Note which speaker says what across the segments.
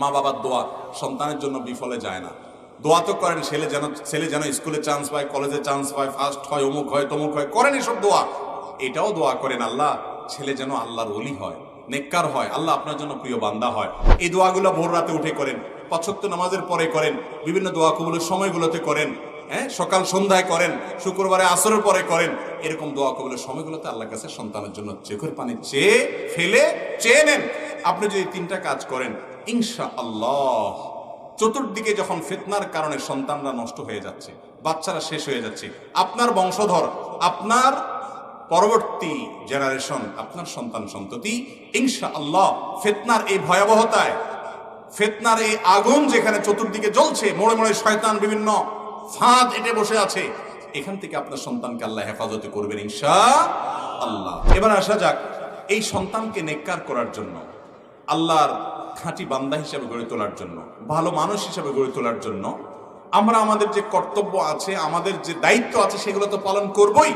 Speaker 1: মা বাবার দোয়া সন্তানের জন্য বিফলে যায় না। দোয়া তো করেন ছেলে যেন স্কুলে চান্স পায়, কলেজে চান্স পায়, ফার্স্ট হয়, অমুক হয়, তমুক হয়, করেন এসব দোয়া। এটাও দোয়া করেন আল্লাহ ছেলে যেন আল্লাহর ওলি হয়, নেককার হয়, আল্লাহ আপনার জন্য প্রিয় বান্দা হয়। এই দোয়াগুলো ভোর রাতে উঠে করেন, ৫ ওয়াক্ত নামাজের পরে করেন, বিভিন্ন দোয়া কবুলের সময়গুলোতে করেন, সকাল সন্ধ্যায় করেন, শুক্রবারে আসরের পরে করেন। এরকম দোয়া কবুলের সময়গুলোতে আল্লাহর কাছে সন্তানের জন্য চোখের পানি চেয়ে নেন। আপনি যদি 3টা কাজ করেন ইনশাআল্লাহ, চতুর্দিকে যখন ফিতনার কারণে সন্তানরা নষ্ট হয়ে যাচ্ছে, বাচ্চারা শেষ হয়ে যাচ্ছে, আপনার বংশধর, আপনার পরবর্তী জেনারেশন, আপনার সন্তান সন্ততি ইনশাআল্লাহ ফিতনার এই ভয়াবহতায়, ফিতনার এই আগুন যেখানে চতুর্দিকে জ্বলছে, মোড়ে মোড়ে শয়তান বিভিন্ন ফাঁদ এঁটে বসে আছে, এখান থেকে আপনার সন্তানকে আল্লাহ হেফাজতে করবেন ইনশাআল্লাহ। এবার আসা যাক এই সন্তানকে নেককার করার জন্য, আল্লাহর খাঁটি বান্দা হিসেবে গড়ে তোলার জন্য, ভালো মানুষ হিসেবে গড়ে তোলার জন্য আমরা আমাদের যে কর্তব্য আছে, আমাদের যে দায়িত্ব আছে, সেগুলো তো পালন করবই।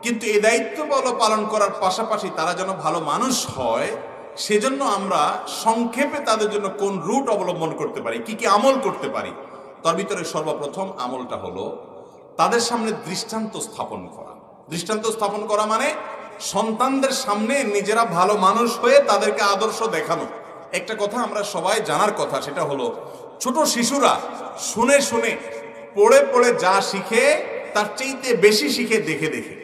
Speaker 1: কিন্তু এই দায়িত্বগুলো পালন করার পাশাপাশি তারা যেন ভালো মানুষ হয়, সেজন্য আমরা সংক্ষেপে তাদের জন্য কোন রুট অবলম্বন করতে পারি, কি কি আমল করতে পারি, তার ভিতরে সর্বপ্রথম আমলটা হলো তাদের সামনে দৃষ্টান্ত স্থাপন করা। দৃষ্টান্ত স্থাপন করা মানে সন্তানদের সামনে নিজেরা ভালো মানুষ হয়ে তাদেরকে আদর্শ দেখানো। একটা কথা আমরা সবাই জানার কথা, সেটা হলো ছোট শিশুরা শুনে শুনে পড়ে পড়ে যা শিখে তার চাইতে বেশি শিখে দেখে দেখে।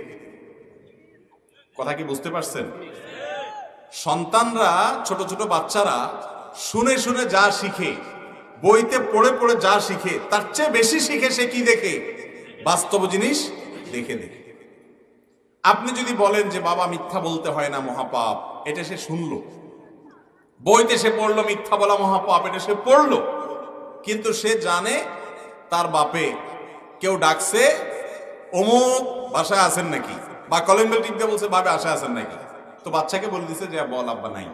Speaker 1: কথা কি বুঝতে পারছেন? সন্তানরা, ছোট ছোট বাচ্চারা শুনে শুনে যা শিখে, বইতে পড়ে পড়ে যা শিখে তার চেয়ে বেশি শিখে সে কি দেখে? বাস্তব জিনিস দেখে দেখে। আপনি যদি বলেন যে বাবা মিথ্যা বলতে হয় না, মহাপাপ, এটা সে শুনলো, বইতে সে পড়লো মিথ্যা বলা মহাপাপ, এটা সে পড়লো, কিন্তু সে জানে তার বাপে কেউ ডাকছে অমুক বাসায় আছেন নাকি, বা কলিং বেল টিপতে বলছে বাবে আসায় আছেন নাকি, তো বাচ্চাকে বলে দিছে যে বল আব্বা নাই।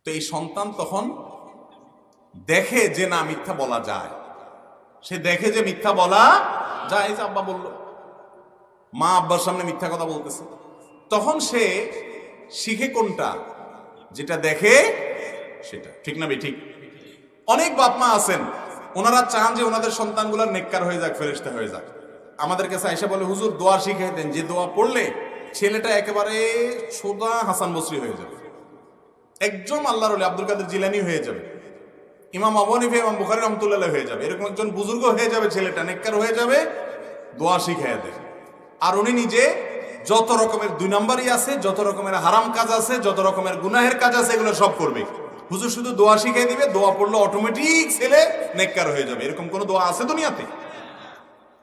Speaker 1: তো এই সন্তান তখন দেখে যে না, মিথ্যা বলা যায়, সে দেখে যে মিথ্যা বলা যায়, যে আব্বা বলল, মা আব্বার সামনে মিথ্যা কথা বলতেছে, তখন সে শিখে কোনটা? যেটা দেখে সেটা। ঠিক না ঠিক? অনেক বাপ মা আছেন, ওনারা চান যে ওনাদের সন্তানগুলোর নেককার হয়ে যাক, ফেরেশতা হয়ে যাক। আমাদের কাছে আয়েশা বলে, হুজুর দোয়া শিখিয়ে দেন, যে দোয়া পড়লে ছেলেটা একেবারে সোজা হাসান বসরি হয়ে যাবে, একজন আল্লাহর ওলি আব্দুল কাদের জিলানী হয়ে যাবে, ইমাম আবু হানিফা, ইমাম বুখারী রাহমাতুল্লাহ হয়ে যাবে, এরকম একজন বুজুর্গ হয়ে যাবে, ছেলেটা নেককার হয়ে যাবে। দোয়া শিখিয়ে দেন। আর উনি নিজে যত রকমের 2 নাম্বারই আছে, যত রকমের হারাম কাজ আছে, যত রকমের গুনাহের কাজ আছে, এগুলো সব করবে। হুজুর শুধু দোয়া শিখিয়ে দিবে, দোয়া পড়লে অটোমেটিক ছেলে নেককার হয়ে যাবে। এরকম কোন দোয়া আছে দুনিয়াতে?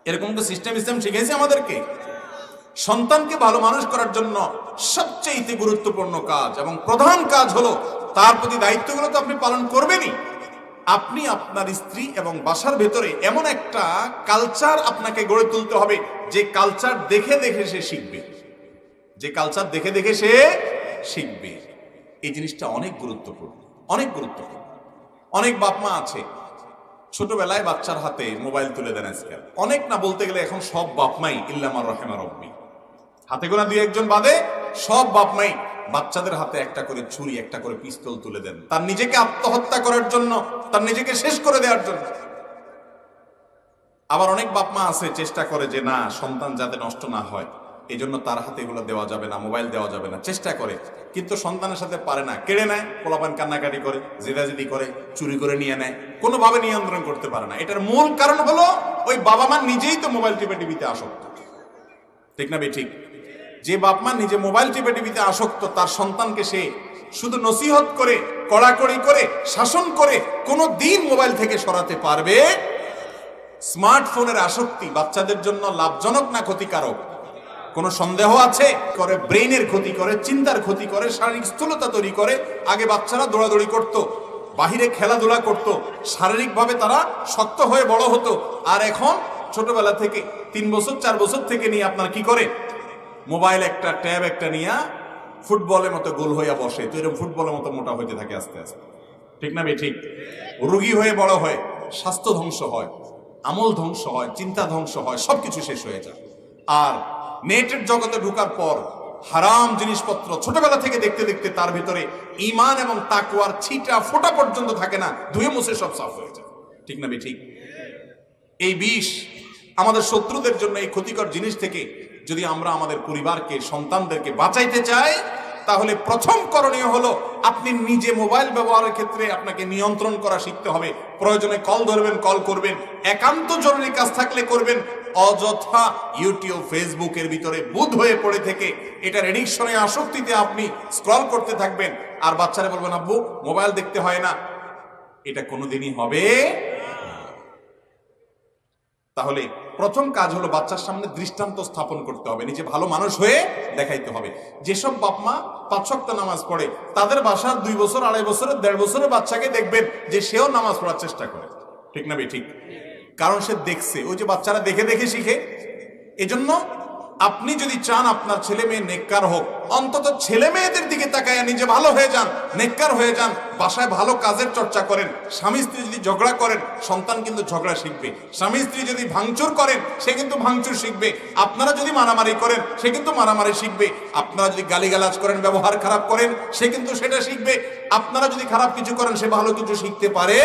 Speaker 1: এরকম তো সিস্টেম শিখেছে আমাদেরকে। সন্তানকে ভালো মানুষ করার জন্য সবচেয়ে গুরুত্বপূর্ণ কাজ এবং প্রধান কাজ হলো তার প্রতি দায়িত্বগুলো তো আপনি পালন করবেনই। আপনি আপনার স্ত্রী এবং বাসার ভেতরে এমন একটা কালচার আপনাকে গড়ে তুলতে হবে, যে কালচার দেখে দেখে সে শিখবে, যে কালচার দেখে দেখে সে শিখবে। এই জিনিসটা অনেক গুরুত্বপূর্ণ, অনেক গুরুত্বপূর্ণ। অনেক বাপ মা আছে ছোটবেলায় বাচ্চার হাতে মোবাইল তুলে দেন। আজকাল অনেক না, বলতে গেলে এখন সব বাপ মাই ইল্লামা রহিমা রব্বি, হাতে গোনা 2-1 বাদে সব বাপ মাই বাচ্চাদের হাতে একটা করে ছুরি, একটা করে পিস্তল তুলে দেন, তার নিজেকে আত্মহত্যা করার জন্য, তার নিজেকে শেষ করে দেওয়ার জন্য। আবার অনেক বাপ মা আছে চেষ্টা করে যে না, সন্তান যাতে নষ্ট না হয়, এই জন্য তার হাতে এগুলো দেওয়া যাবে না, মোবাইল দেওয়া যাবে না, চেষ্টা করে, কিন্তু সন্তানের সাথে পারে না, কেড়ে নেয়, পোলাপান কান্নাকাটি করে, জেদাজেদি করে, চুরি করে নিয়ে নেয়, কোনোভাবে নিয়ন্ত্রণ করতে পারে না। এটার মূল কারণ হলো ওই বাবা মা নিজেই তো মোবাইল টিভিতে আসক্ত। ঠিক না ঠিক? যে বাপ মা নিজে মোবাইল টিভিতে আসক্ত, তার সন্তানকে সে শুধু নসিহত করে, কড়াকড়ি করে, শাসন করে কোনো দিন মোবাইল থেকে সরাতে পারবে? স্মার্টফোনের আসক্তি বাচ্চাদের জন্য লাভজনক না ক্ষতিকারক? কোনো সন্দেহ আছে? করে ব্রেইনের ক্ষতি করে, চিন্তার ক্ষতি করে, শারীরিক স্থূলতা তৈরি করে। আগে বাচ্চারা দৌড়াদৌড়ি করত, বাহিরে খেলাধুলা করত, শারীরিকভাবে তারা শক্ত হয়ে বড় হতো। আর এখন ছোটবেলা থেকে 3 বছর 4 বছর থেকে নিয়ে আপনার কি করে? মোবাইল একটা, ট্যাব একটা নিয়ে ফুটবলের মতো গোল হইয়া বসে, তো এরকম ফুটবলের মতো মোটা হইতে থাকে আস্তে আস্তে। ঠিক না ঠিক? রোগী হয়ে বড় হয়, স্বাস্থ্য ধ্বংস হয়, আমল ধ্বংস হয়, চিন্তা ধ্বংস হয়, সবকিছু শেষ হয়ে যায়। আর নেটের জগতে ঢোকার পর হারাম জিনিসপত্র ছোটবেলা থেকে দেখতে দেখতে তার ভিতরে ঈমান এবং তাকওয়ার ছিটা ফোঁটা পর্যন্ত থাকে না, ধুয়ে মুছে সব সাফ হয়ে যায়। ঠিক না ঠিক? এই বিষ আমাদের শত্রুদের জন্য, এই ক্ষতিকর জিনিস থেকে যদি আমরা আমাদের পরিবারকে, সন্তানদেরকে বাঁচাইতে চাই, তাহলে প্রথম করণীয় হলো আপনি নিজে মোবাইল ব্যবহারের ক্ষেত্রে আপনাকে নিয়ন্ত্রণ করা শিখতে হবে। প্রয়োজনে কল ধরবেন, কল করবেন, একান্ত জরুরি কাজ থাকলে করবেন। অযথা ইউটিউব, ফেসবুকের ভিতরে বুঁদ হয়ে পড়ে থেকে এটার এডিকশনে, আসক্তিতে আপনি স্ক্রল করতে থাকবেন, আর বাচ্চারা বলবেন আব্বু মোবাইল দেখতে হয় না, এটা কোনোদিনই হবে। তাহলে প্রথম কাজ হলো বাচ্চার সামনে দৃষ্টান্ত স্থাপন করতে হবে, নিজে ভালো মানুষ হয়ে দেখাইতে হবে। যেসব বাপ মা 5 ওয়াক্ত নামাজ পড়ে, তাদের বাসার 2 বছর, 2.5 বছরের, 1.5 বছরের বাচ্চাকে দেখবেন যে সেও নামাজ পড়ার চেষ্টা করে। ঠিক না ঠিক? কারণ সে দেখছে, ওই যে বাচ্চারা দেখে দেখে শিখে। এজন্য আপনি যদি চান আপনার ছেলে মেয়ে নেককার হোক, অন্তত ছেলে মেয়েদের দিকে তাকায় নিজে ভালো হয়ে যান, নেককার হয়ে যান, বাসায় ভালো কাজের চর্চা করেন। স্বামী স্ত্রী যদি ঝগড়া করেন, সন্তান কিন্তু ঝগড়া শিখবে। স্বামী স্ত্রী যদি ভাঙচুর করেন, সে কিন্তু ভাঙচুর শিখবে। আপনারা যদি মারামারি করেন, সে কিন্তু মারামারি শিখবে। আপনারা যদি গালিগালাজ করেন, ব্যবহার খারাপ করেন, সে কিন্তু সেটা শিখবে। আপনারা যদি খারাপ কিছু করেন, সে ভালো কিছু শিখতে পারে।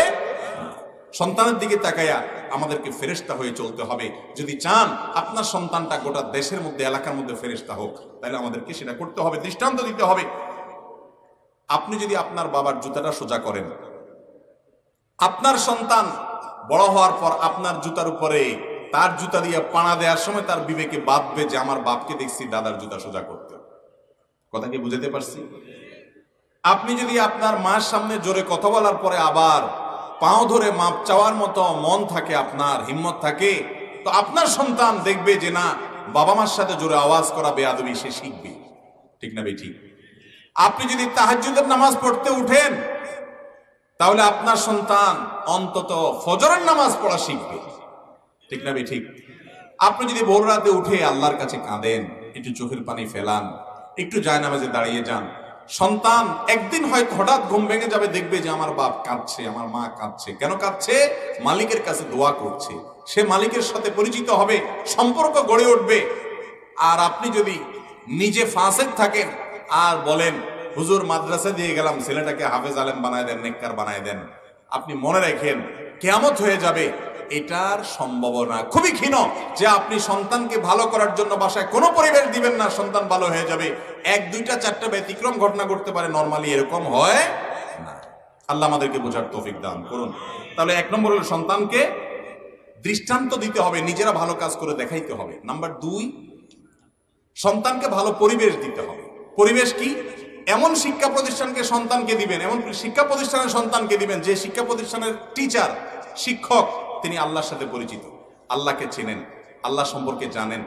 Speaker 1: সন্তানের দিকে তাকায়া আমাদেরকে ফেরেশতা হয়ে চলতে হবে। যদি চান আপনার সন্তানটা গোটা দেশের মধ্যে, এলাকার মধ্যে ফেরেশতা হোক, তাহলে আমাদেরকে সেটা করতে হবে, দৃষ্টান্ত দিতে হবে। আপনি যদি আপনার বাবার জুতাটা সোজা করেন, আপনার সন্তান বড় হওয়ার পর আপনার জুতার উপরে তার জুতা দিয়ে পাড়া দেওয়ার সময় তার বিবেকে বাঁধবে যে আমার বাপকে দেখছি দাদার জুতা সোজা করতে। কথা কি বুঝাতে পারছি? আপনি যদি আপনার মার সামনে জোরে কথা বলার পরে আবার পাও ধরে মাপ চাওয়ার মতো মন থাকে, আপনার হিম্মত থাকে, তো আপনার সন্তান দেখবে যে না, বাবা মার সাথে জোরে আওয়াজ করা বেয়াদবি সে শিখবে। ঠিক না ঠিক? আপনি যদি তাহাজ্জুদের নামাজ পড়তে উঠেন, তাহলে আপনার সন্তান অন্তত ফজরের নামাজ পড়া শিখবে। ঠিক না ঠিক? আপনি যদি ভোর রাতে উঠে আল্লাহর কাছে কাঁদেন, একটু চোখের পানি ফেলান, একটু জায়নামাজে দাঁড়িয়ে যান, সন্তান একদিন হয়তো হঠাৎ ঘুম ভেঙে যাবে, দেখবে যে আমার বাপ কাঁদছে, আমার মা কাঁদছে। কেন কাঁদছে? মালিকের কাছে দোয়া করছে। সে মালিকের সাথে পরিচিত হবে, সম্পর্ক গড়ে উঠবে। আর আপনি যদি নিজে ফাসেক থাকেন আর বলেন হুজুর মাদ্রাসা দিয়ে গেলাম, ছেলেটাকে হাফেজ আলেম বানায় দেন, নেককার বানায় দেন, আপনি মনে রাখেন কিয়ামত হয়ে যাবে। এটার সম্ভাবনা খুবই ক্ষীণ যে আপনি সন্তানকে ভালো করার জন্য বাসায় কোনো পরিবেশ দিবেন না, সন্তান ভালো হয়ে যাবে। 1, 2টা 4টা ব্যতিক্রম ঘটনা ঘটতে পারে, নরমালি এরকম হয় না। আল্লাহ আমাদেরকে বোঝার তৌফিক দান করুন। তাহলে 1 নম্বর হলো সন্তানকে দৃষ্টান্ত দিতে হবে, নিজেরা ভালো কাজ করে দেখাইতে হবে। নাম্বার 2, সন্তানকে ভালো পরিবেশ দিতে হবে। পরিবেশ কি? এমন শিক্ষা প্রতিষ্ঠানকে সন্তানকে দিবেন, এমন শিক্ষা প্রতিষ্ঠানের সন্তানকে দিবেন যে শিক্ষা প্রতিষ্ঠানের টিচার, শিক্ষক, তিনি আল্লাহর সাথে পরিচিত, আল্লাহকে চেনেন, আল্লাহ সম্পর্কে জানেন,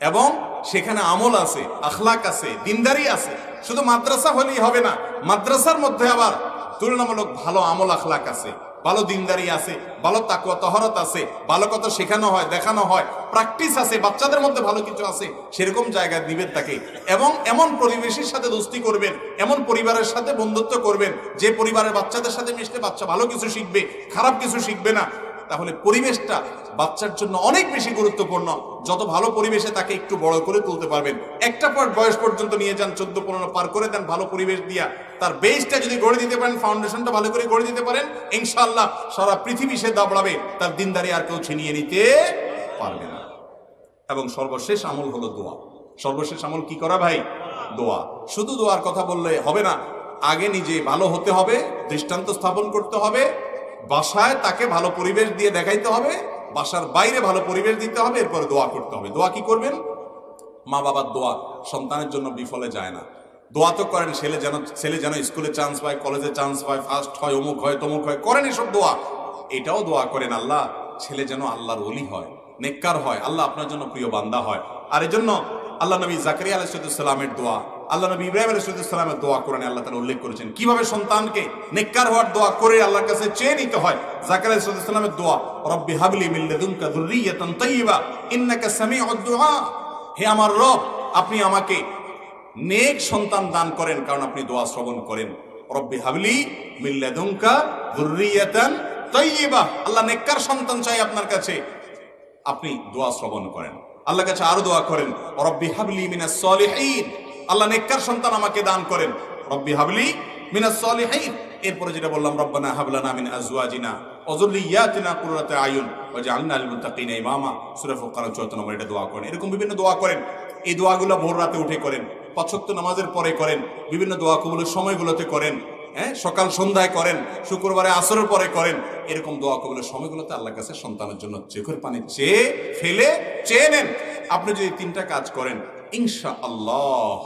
Speaker 1: এবং সেখানে আমল আছে, আখলাক আছে, দিনদারি আছে। শুধু মাদ্রাসা হলেই হবে না, মাদ্রাসার মধ্যে আবার তুলনামূলক ভালো আমল আখলাক আছে, ভালো দিনদারি আছে, ভালো তাকওয়া তহরত আছে, ভালো কথা শেখানো হয়, দেখানো হয়, প্র্যাকটিস আছে, বাচ্চাদের মধ্যে ভালো কিছু আছে। সেরকম জায়গায় দিবেন তাকে, এবং এমন পরিবেশের সাথে দোস্তি করবেন, এমন পরিবারের সাথে বন্ধুত্ব করবেন যে পরিবারের বাচ্চাদের সাথে মিশলে বাচ্চা ভালো কিছু শিখবে, খারাপ কিছু শিখবে না। তাহলে পরিবেশটা বাচ্চার জন্য অনেক বেশি গুরুত্বপূর্ণ। যত ভালো পরিবেশে তাকে একটু বড় করে তুলতে পারবেন, একটা বয়স পর্যন্ত নিয়ে যান, 14-15 পার করে দেন ভালো পরিবেশ দিয়া, তার বেসটা যদি গড়ে দিতে পারেন, ফাউন্ডেশনটা ভালো করে গড়ে দিতে পারেন, ইনশাআল্লাহ সারা পৃথিবী সে দাবড়াবে, তার দিনদারি আর কেউ ছিনিয়ে নিতে পারবে না। এবং সর্বশেষ আমল হলো দোয়া। সর্বশেষ আমল কি করা ভাই? দোয়া। শুধু দোয়ার কথা বললে হবে না, আগে নিজে ভালো হতে হবে, দৃষ্টান্ত স্থাপন করতে হবে, বাসায় তাকে ভালো পরিবেশ দিয়ে দেখাইতে হবে, বাসার বাইরে ভালো পরিবেশ দিতে হবে, এরপরে দোয়া করতে হবে। দোয়া কি করবেন? মা বাবার দোয়া সন্তানের জন্য বিফলে যায় না। দোয়া তো করেন ছেলে যেন স্কুলে চান্স পায়, কলেজে চান্স পায়, ফার্স্ট হয়, অমুক হয়, তমুক হয়, করেন এসব দোয়া। এটাও দোয়া করেন আল্লাহ ছেলে যেন আল্লাহর ওলি হয়, নেককার হয়, আল্লাহ আপনার জন্য প্রিয় বান্দা হয়। আর এই জন্য আল্লাহ নবী জাকারিয়া আলাইহিস সালামের দোয়া, আল্লাহ নবী ইব্রাহিম আলাইহিস সালামের দোয়া কোরআনে আল্লাহ তাআলা উল্লেখ করেছেন কিভাবে সন্তানকে নেককার হওয়ার দোয়া করে আল্লাহর কাছে চেয়ে নিতে হয়। জাকারিয়া আলাইহিস সালামের দোয়া, রব্বি হাবলি মিন লাদুনকা যুররিয়াতান তাইয়্যিবা ইন্নাকা সামিউদ দুআ। হে আমার রব, আপনি আমাকে নেক সন্তান দান করেন, কারণ আপনি দোয়া শ্রবণ করেন। রব্বি হাবলি মিন লাদুনকা যুররিয়াতান তাইয়্যিবা, আল্লাহ নেককার সন্তান চাই আপনার কাছে, আপনি দোয়া শ্রবণ করেন। আল্লাহর কাছে আরো দোয়া করেন, রব্বি হাবলি মিনাস সলিহিন, আল্লাহ নেককার সন্তান আমাকে দান করেন, রব্বি হাবলি মিনাস সলিহিন। এরপরে যেটা বললাম, রব্বানা হাবলানা মিন আজওয়াজিনা ওয়া যুররিয়াতিনা কুররাতা আয়ুন ওয়াজআলনা লিল মুত্তাকিনা ইমামা। সূরা ফুরকান 74 নম্বর এটা দোয়া করেন। এরকম বিভিন্ন দোয়া করেন। এই দোয়াগুলো ভোর রাতে উঠে করেন, 5 ওয়াক্ত নামাজের পরে করেন, বিভিন্ন দোয়া কবুলের সময়গুলোতে করেন, সকাল সন্ধ্যায় করেন, শুক্রবারে আসরের পরে করেন। এরকম দোয়া কবুলের সময়গুলোতে আল্লাহর কাছে সন্তানের জন্য চোখের পানি চেয়ে ফেলে চেয়ে নেন। আপনি যদি 3টা কাজ করেন, ইনশাআল্লাহ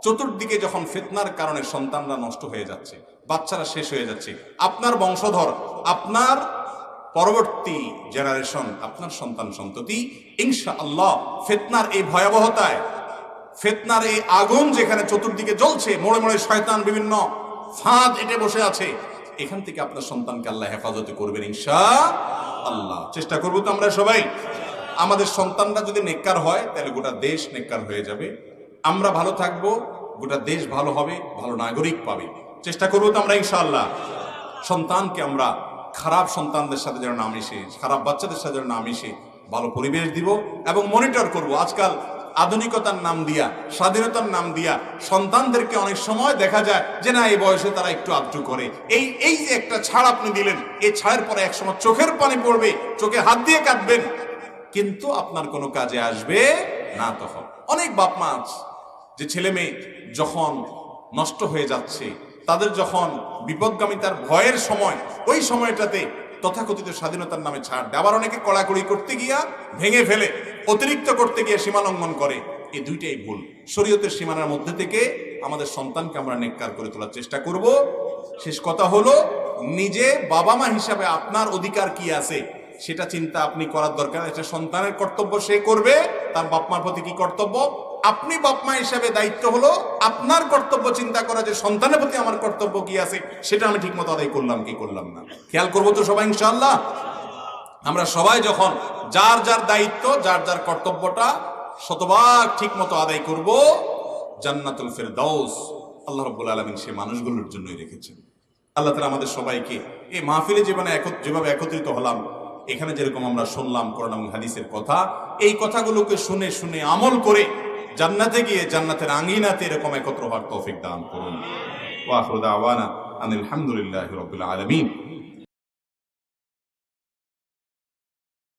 Speaker 1: চতুর্দিকে যখন ফিতনার কারণে সন্তানরা নষ্ট হয়ে যাচ্ছে, বাচ্চারা শেষ হয়ে যাচ্ছে, আপনার বংশধর, আপনার পরবর্তী জেনারেশন, আপনার সন্তান সন্ততি ইনশাআল্লাহ ফিতনার এই ভয়াবহতায়, ফিতনার এই আগুন যেখানে চতুর্দিকে জ্বলছে, মোড়ে মোড়ে শয়তান বিভিন্ন ফাঁদ এঁটে বসে আছে, এখান থেকে আপনার সন্তানকে আল্লাহ হেফাজতে করবেন ইনশাআল্লাহ। চেষ্টা করবো তো আমরা সবাই। আমাদের সন্তানরা যদি নেককার হয় তাহলে গোটা দেশ নেককার হয়ে যাবে, আমরা ভালো থাকবো, গোটা দেশ ভালো হবে, ভালো নাগরিক পাবে। চেষ্টা করবো তো আমরা ইনশাআল্লাহ। সন্তানকে আমরা খারাপ সন্তানদের সাথে যেন না মিশে, খারাপ বাচ্চাদের সাথে যেন না মিশে ভালো পরিবেশ দিব এবং মনিটর করব। আজকাল আধুনিকতার নাম দিয়া, স্বাধীনতার নাম দিয়া সন্তানদেরকে অনেক সময় দেখা যায় যে না, এই বয়সে তারা একটু আধটু করে। এই যে একটা ছাড় আপনি দিলেন, এই ছাড়ের পরে একসময় চোখের পানি পড়বে, চোখে হাত দিয়ে কাঁদবেন, কিন্তু আপনার কোনো কাজে আসবে না। তখন অনেক বাপ মা আছে যে ছেলে মেয়ে যখন নষ্ট হয়ে যাচ্ছে, তাদের যখন বিপদগামিতার ভয়ের সময়, ওই সময়টাতে তথাকথিত স্বাধীনতার নামে ছাড় দেয়। আবার অনেকে কড়াকড়ি করতে গিয়া ভেঙে ফেলে, অতিরিক্ত করতে গিয়ে সীমা লঙ্ঘন করে। এই দুইটাই ভুল। শরীয়তের সীমানার মধ্যে থেকে আমাদের সন্তানকে আমরা নেককার করে তোলার চেষ্টা করব। শেষ কথা হলো, নিজে বাবা মা হিসাবে আপনার অধিকার কি আছে সেটা চিন্তা আপনি করার দরকার। এটা সন্তানের কর্তব্য, সে করবে। তার বাপ মার প্রতি কি কর্তব্য, আপনি বাপ মা হিসাবে দায়িত্ব হলো আপনার কর্তব্য চিন্তা করা, যে সন্তানের প্রতি আমার কর্তব্য কি আছে সেটা আমি ঠিক মতো আদায় করলাম কি করলাম না। খেয়াল করবো তো সবাই ইনশাআল্লাহ। আমরা সবাই যখন যার যার দায়িত্ব, যার যার কর্তব্যটা শতভাগ ঠিক মতো আদায় করব, জান্নাতুল ফেরদাউস আল্লাহ রাব্বুল আলামিন সে মানুষগুলোর জন্যই রেখেছেন। আল্লাহ তাআলা আমাদের সবাইকে এই মাহফিলে যেভাবে একত্রিত হলাম, এখানে যেরকম আমরা শুনলাম কোরআন এবং হাদিসের কথা, এই কথাগুলোকে শুনে শুনে আমল করে জান্নাতে গিয়ে জান্নাতের আঙ্গিনাতে এরকম একত্র হওয়ার তৌফিক দান করুন। ওয়া আখিরু দাওয়ানা আনিল হামদুলিল্লাহি রাব্বিল আলামিন।